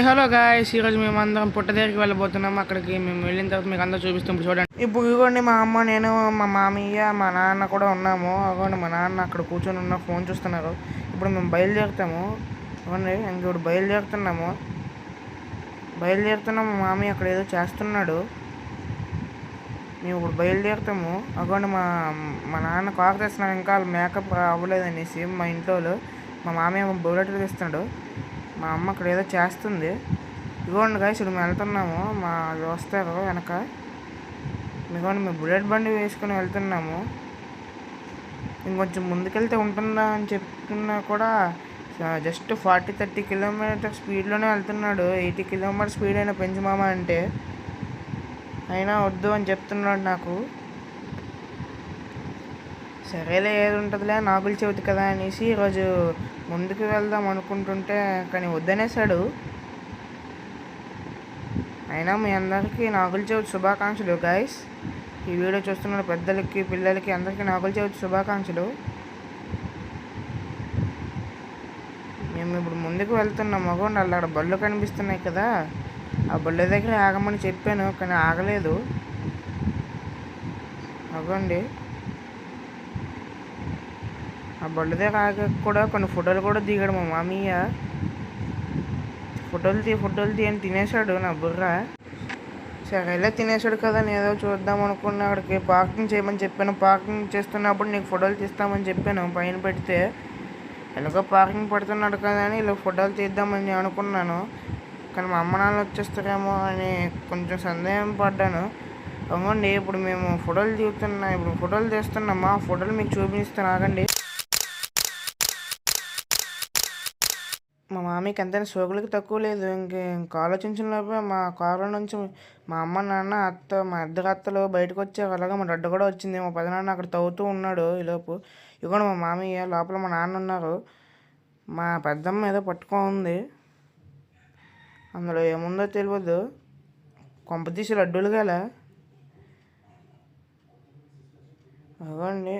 Hello guys, ఈరోజు మేము అందరం పుట్ట దగ్గరికి వెళ్ళబోతున్నాం. అక్కడికి మేము వెళ్ళిన తర్వాత మీకు అందరూ చూపిస్తాం. చూడండి, ఇప్పుడు ఇవ్వండి మా అమ్మ, నేను, మా మామయ్య, మా నాన్న కూడా ఉన్నాము. అవ్వండి మా నాన్న అక్కడ కూర్చొని ఉన్న ఫోన్ చూస్తున్నారు. ఇప్పుడు మేము బయలుదేరుతాము. ఇవ్వండి ఇప్పుడు బయలుదేరుతున్నాము. మా మామయ్య అక్కడ ఏదో చేస్తున్నాడు. మేము ఇప్పుడు బయలుదేరుతాము. అవ్వండి మా మా నాన్న కారు తెస్తున్నాడు. ఇంకా మేకప్ అవ్వలేదనేసి మా ఇంట్లో మా మామయ్య బుల్లెట్లు తెస్తున్నాడు. మా అమ్మ అక్కడ ఏదో చేస్తుంది. ఇదిగోండి గాయ్స్, ఇప్పుడు మేము వెళ్తున్నాము. మా వస్తారు వెనక. ఇదిగోండి మేము బుల్లెట్ బండి వేసుకొని వెళ్తున్నాము. ఇంకొంచెం ముందుకెళ్తే ఉంటుందా అని చెప్తున్నా కూడా జస్ట్ 40-30 కిలోమీటర్ స్పీడ్లోనే వెళ్తున్నాడు. 80 కిలోమీటర్ స్పీడ్ అయినా పెంచుమామా అంటే అయినా వద్దు అని చెప్తున్నాడు నాకు. సరేలే, ఏది ఉంటుందిలే, నాగుల చవితి కదా అనేసి ఈరోజు ముందుకు వెళ్దాం అనుకుంటుంటే కానీ వద్దనేసాడు. అయినా మీ అందరికీ నాగుల చవితి శుభాకాంక్షలు గాయస్. ఈ వీడియో చూస్తున్న పెద్దలకి, పిల్లలకి అందరికీ నాగుల చవితి శుభాకాంక్షలు. మేము ఇప్పుడు ముందుకు వెళ్తున్నాం. అగోండి అక్కడ బళ్ళు కనిపిస్తున్నాయి కదా, ఆ బళ్ళ దగ్గర ఆగమని చెప్పాను కానీ ఆగలేదు. అగోండి ఆ బళ్ళ దగ్గర ఆగ కూడా కొన్ని ఫోటోలు కూడా దిగాడు మా మామయ్య. ఫోటోలు తీ అని తినేశాడు నా బుర్ర. సరేలే, తినేశాడు కదా నేను ఏదో చూద్దాం అనుకున్నా. అక్కడికి పార్కింగ్ చేయమని చెప్పాను. పార్కింగ్ చేస్తున్నప్పుడు నీకు ఫోటోలు తీస్తామని చెప్పాను పైన పెడితే. ఎలాగో పార్కింగ్ పడుతున్నాడు కదా అని ఇలా ఫోటోలు తీద్దామని అనుకున్నాను. కానీ మా అమ్మ నాన్న వచ్చేస్తారేమో అని కొంచెం సందేహం పడ్డాను. అవునండి, ఇప్పుడు మేము ఫోటోలు తీస్తున్నామా, ఆ ఫోటోలు మీకు చూపిస్తాను ఆగండి. మా మామయ్యకి ఎంతైనా సోకులకి తక్కువ లేదు. ఇంక ఆలోచించిన లోపే మా కారులో నుంచి మా అమ్మ, నాన్న, అత్త, మా ఇద్దరు అత్తలు బయటకు వచ్చారు. అలాగే మా డాడ్ కూడా వచ్చింది. మా పెదనాన్న అక్కడ తవ్వుతూ ఉన్నాడు. ఈలోపు ఇవ్వండి మా మామయ్య, లోపల మా నాన్న ఉన్నారు. మా పెద్దమ్మ ఏదో పట్టుకోంది. అందులో ఏముందో తెలియదు. కొంపతీసి లడ్డూలు గల అవ్వండి.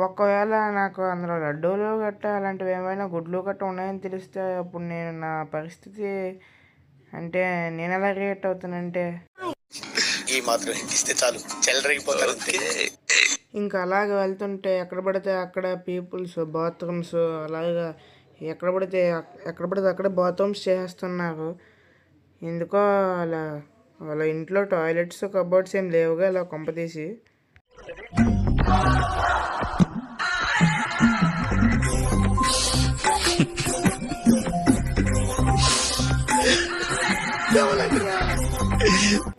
ఒకవేళ నాకు అందులో లడ్డూలు గట్ట అలాంటివి ఏమైనా గుడ్లు గట్ట ఉన్నాయని తెలిస్తే అప్పుడు నేను నా పరిస్థితి అంటే నేను ఎలా రియాక్ట్ అవుతానంటే ఈ మాత్రం ఇస్తే చాలు చెల్లరగిపోతారు. ఇంకా అలాగే వెళ్తుంటే ఎక్కడ పడితే అక్కడ పీపుల్స్ బాత్రూమ్స్ అలాగా ఎక్కడ పడితే అక్కడ బాత్రూమ్స్ చేస్తున్నారు. ఎందుకో అలా వాళ్ళ ఇంట్లో టాయిలెట్స్, కబోర్డ్స్ ఏం లేవుగా అలా కొంపతీసి.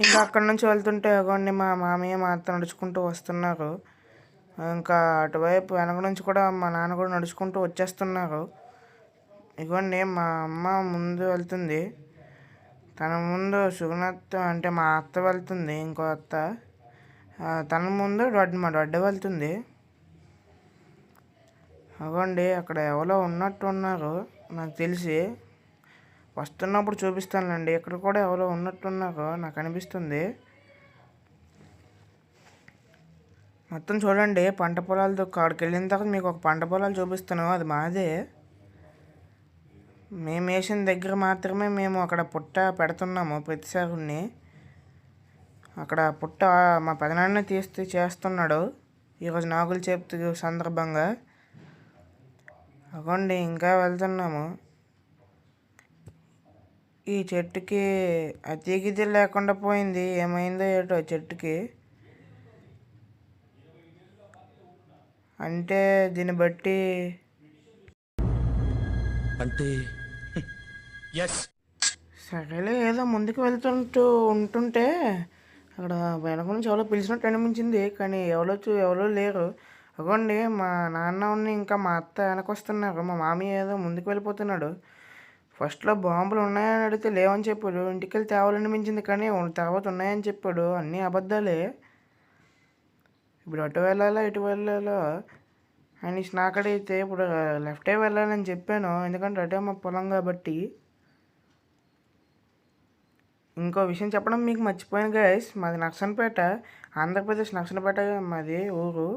ఇంకా అక్కడ నుంచి వెళ్తుంటే ఇగోండి మా మామయ్య మా అత్త నడుచుకుంటూ వస్తున్నారు. ఇంకా అటువైపు వెనక నుంచి కూడా మా నాన్న కూడా నడుచుకుంటూ వచ్చేస్తున్నారు. ఇగోండి మా అమ్మ ముందు వెళ్తుంది. తన ముందు సుగుణత్త అంటే మా అత్త వెళ్తుంది. ఇంకో అత్త తన ముందు మా డాడ్ వెళ్తుంది. అగోండి అక్కడ ఎవరో ఉన్నట్టు ఉన్నారు నాకు తెలిసి. వస్తున్నప్పుడు చూపిస్తానులేండి. ఇక్కడ కూడా ఎవరో ఉన్నట్టున్నారు నాకు అనిపిస్తుంది. మొత్తం చూడండి, పంట పొలాలతో కాడికి వెళ్ళిన తర్వాత మీకు ఒక పంట పొలాలు చూపిస్తాను. అది మాదే. మేము వేసిన దగ్గర మాత్రమే మేము అక్కడ పుట్ట పెడుతున్నాము ప్రతిసారి. అక్కడ పుట్ట మా పెదనాన్న చేస్తున్నాడు ఈరోజు నాగుల చవితి సందర్భంగా. అగోండి ఇంకా వెళ్తున్నాము. ఈ చెట్టుకి అతిగిది లేకుండా పోయింది. ఏమైందో ఏటో చెట్టుకి. అంటే దీన్ని బట్టి అంటే సరేలే, ఏదో ముందుకు ఉంటుంటే అక్కడ వెనక నుంచి ఎవరో పిలిచినట్టు అనిపించింది. కానీ ఎవరో లేరు. అగోండి మా నాన్న ఇంకా మా అత్త వెనకొస్తున్నారు. మా మామయ్య ఏదో ముందుకు వెళ్ళిపోతున్నాడు. ఫస్ట్లో బాంబులు ఉన్నాయని అడిగితే లేవని చెప్పాడు. ఇంటికి వెళ్ళి తేవాలనిపించింది కానీ తర్వాత ఉన్నాయని చెప్పాడు. అన్నీ అబద్ధాలే. ఇప్పుడు అటు వెళ్ళాలా ఇటు వెళ్ళాలా అని నాకు అడిగితే ఇప్పుడు లెఫ్టే వెళ్ళాలని చెప్పాను. ఎందుకంటే అటే మా పొలం కాబట్టి. ఇంకో విషయం చెప్పడం మీకు మర్చిపోయాను గైస్. మాది నర్సన్పేట, ఆంధ్రప్రదేశ్ నర్సన్పేట మాది ఊరు.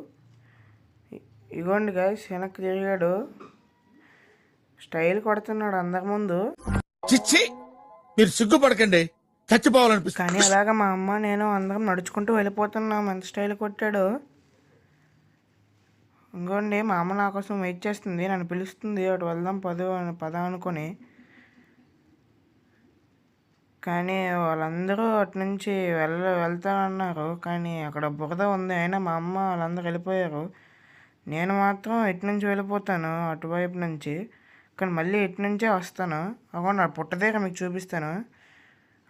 ఇగోండి గైస్ వెనక్కి తిరిగాడు. స్టైల్ కొడుతున్నాడు అందరి ముందు. చిచ్చి మీరు సిగ్గుపడకండి, చచ్చిపోవాలనిపిస్తుంది. కానీ అలాగా మా అమ్మ నేను అందరం నడుచుకుంటూ వెళ్ళిపోతున్నాం. ఎంత స్టైల్ కొట్టాడు. ఇంకోండి మా అమ్మ నా కోసం వెయిట్ చేస్తుంది, నన్ను పిలుస్తుంది, అటు వెళ్దాం పద అనుకొని. కానీ వాళ్ళందరూ అటు నుంచి వెళ్తానన్నారు. కానీ అక్కడ బురద ఉంది, అయినా మా అమ్మ వాళ్ళందరూ వెళ్ళిపోయారు. నేను మాత్రం ఇటు నుంచి వెళ్ళిపోతాను, అటువైపు నుంచి. కానీ మళ్ళీ ఇటు నుంచే వస్తాను. అక్కడ నా పుట్ట దగ్గర మీకు చూపిస్తాను.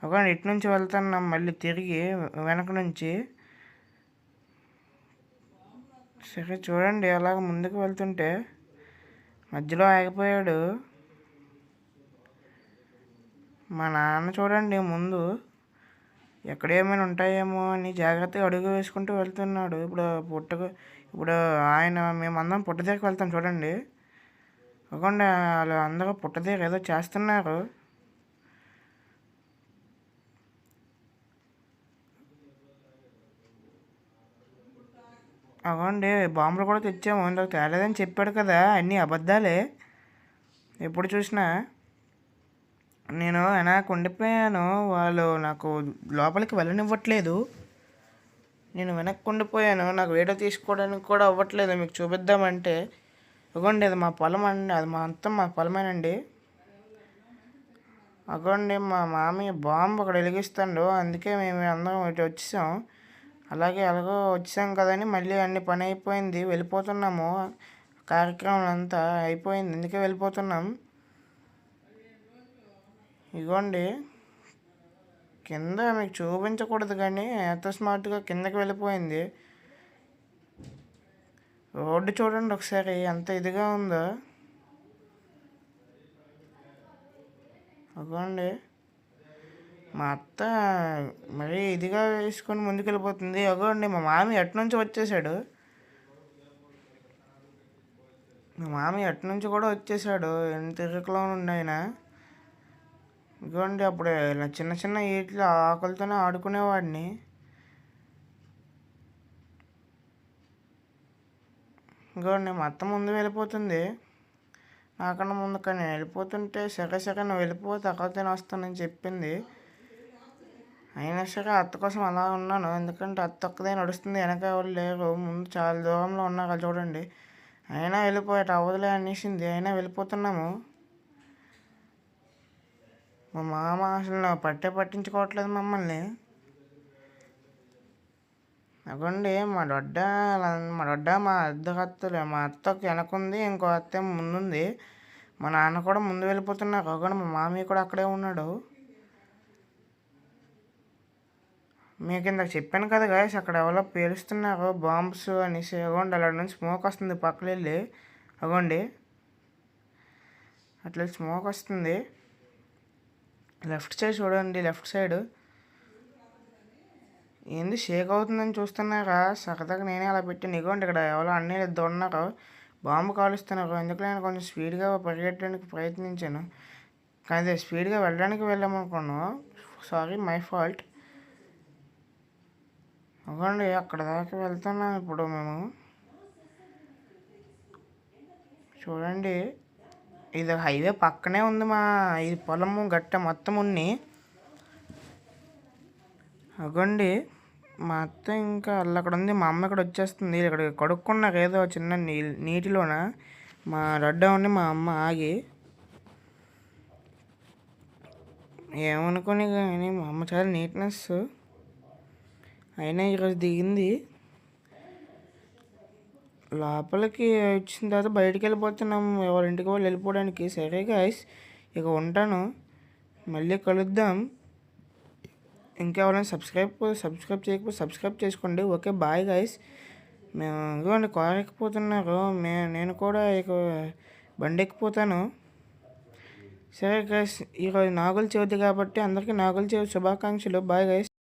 అక్కడ ఇటు నుంచి వెళ్తాను మళ్ళీ తిరిగి వెనక నుంచి. సరే చూడండి, అలాగ ముందుకు వెళ్తుంటే మధ్యలో ఆగిపోయాడు. మా నాన్న చూడండి ముందు ఎక్కడ ఏమైనా ఉంటాయేమో అని జాగ్రత్తగా అడుగు వేసుకుంటూ వెళ్తున్నాడు. ఇప్పుడు మేమందరం పుట్ట దగ్గరికి వెళ్తాం చూడండి. అవ్వండి వాళ్ళు అందరూ పుట్ట దగ్గర ఏదో చేస్తున్నారు. అవ్వండి బాంబులు కూడా తెచ్చాము, ఇందాక తేలేదని చెప్పాడు కదా, అన్నీ అబద్ధాలే. ఎప్పుడు చూసినా నేను వెనక ఉండిపోయాను, వాళ్ళు నాకు లోపలికి వెళ్ళనివ్వట్లేదు. నేను వెనక్కి ఉండిపోయాను, నాకు వీడియో తీసుకోవడానికి కూడా అవ్వట్లేదు. మీకు చూపిద్దామంటే అగోండి అది మా పొలం అండి, అది మా పొలమేనండి. అగోండి మా మామయ్య బాంబు అక్కడ వెలిగిస్తాడు, అందుకే మేము అందరం ఇటు వచ్చేసాం. ఎలాగో వచ్చాం కదని మళ్ళీ అన్ని పని అయిపోయింది, వెళ్ళిపోతున్నాము. కార్యక్రమం అంతా అయిపోయింది, అందుకే వెళ్ళిపోతున్నాం. ఇగోండి కింద మీకు చూపించకూడదు కానీ ఎంత స్మార్ట్గా కిందకి వెళ్ళిపోయింది. రోడ్డు చూడండి ఒకసారి ఎంత ఇదిగా ఉందో. అగోండి మా అత్త మరీ ఇదిగా వేసుకొని ముందుకు వెళ్ళిపోతుంది. అగోండి మా మామి అటు నుంచి వచ్చేసాడు. మా మామి అటు నుంచి కూడా వచ్చేసాడు, ఎంత ఇరుకులో ఉండి ఆయన. ఇదిగోండి అప్పుడు ఇలా చిన్న చిన్న ఈట్లు ఆకులతోనే ఆడుకునేవాడిని. ఇదిగోండి మా అత్త ముందు వెళ్ళిపోతుంది నాకన్నా ముందు. కానీ వెళ్ళిపోతుంటే సరే నువ్వు వెళ్ళిపో, తర్వాత వస్తానని చెప్పింది. అయినా సరే అత్త కోసం అలా ఉన్నాను, ఎందుకంటే అత్త ఒక్కదే నడుస్తుంది, వెనక ఎవరు లేరు, ముందు చాలా దూరంలో ఉన్నారు చూడండి. అయినా వెళ్ళిపోయాట అవదులే అనేసింది, అయినా వెళ్ళిపోతున్నాము. మా మామ అసలు పట్టించుకోవట్లేదు మమ్మల్ని. అగోండి మా దొడ్డ మా ఇద్దరు అత్తలు, మా అత్తకి వెనకుంది, ఇంకో అత్త ముందుంది. మా నాన్న కూడా ముందు వెళ్ళిపోతున్నారు. అగోండి మా మామయ్య కూడా అక్కడే ఉన్నాడు. మీకు ఇందాక చెప్పాను కదా గాయస్, అక్కడ ఎవరో పేలుస్తున్నారు బాంబ్స్ అనేసి. అగోండి అలా నుంచి స్మోక్ వస్తుంది పక్కన వెళ్ళి. అగోండి అట్లా స్మోక్ వస్తుంది. లెఫ్ట్ సైడ్ చూడండి, లెఫ్ట్ సైడ్ ఏంది షేక్ అవుతుందని చూస్తున్నారా? సరదాగా నేనే అలా పెట్టాను. ఇగోండి ఇక్కడ ఎవరో అన్నయ్యలు ఇద్దరు ఉన్నారు, బాంబు కాలుస్తున్నారు. ఎందుకు నేను కొంచెం స్పీడ్గా పరిగెట్టడానికి ప్రయత్నించాను, కానీ స్పీడ్గా వెళ్ళడానికి వెళ్ళామనుకున్నాను. Sorry, my fault. అవ్వండి అక్కడ దాకా వెళ్తున్నాం ఇప్పుడు మేము. చూడండి ఇది హైవే పక్కనే ఉంది, ఇది పొలము గట్ట మొత్తం ఉన్ని. అగోండి మా అత్త ఇంకా అక్కడ ఉంది, మా అమ్మ ఇక్కడ వచ్చేస్తుంది. ఇక్కడ కడుక్కున్నారు ఏదో చిన్న నీటిలోన. మా రడ్డ ఉండి మా అమ్మ ఆగి ఏమనుకుని కానీ మా అమ్మ చాలా నీట్నెస్. అయినా ఈరోజు దిగింది. లోపలికి వచ్చిన తర్వాత బయటికి వెళ్ళిపోతున్నాం, ఎవరింటికి వాళ్ళు వెళ్ళిపోవడానికి. సరే గాయస్, ఇక ఉంటాను, మళ్ళీ కలుద్దాం. ఇంకెవరైనా సబ్స్క్రైబ్ చేయకపోతే సబ్స్క్రైబ్ చేసుకోండి. Okay bye guys. మేము ఇదిగోండి కారు ఎక్కిపోతున్నారు, నేను కూడా ఇక బండి ఎక్కిపోతాను. సరే గాయస్, ఈరోజు నాగుల చవితి కాబట్టి అందరికీ నాగుల చవితి శుభాకాంక్షలు. Bye guys.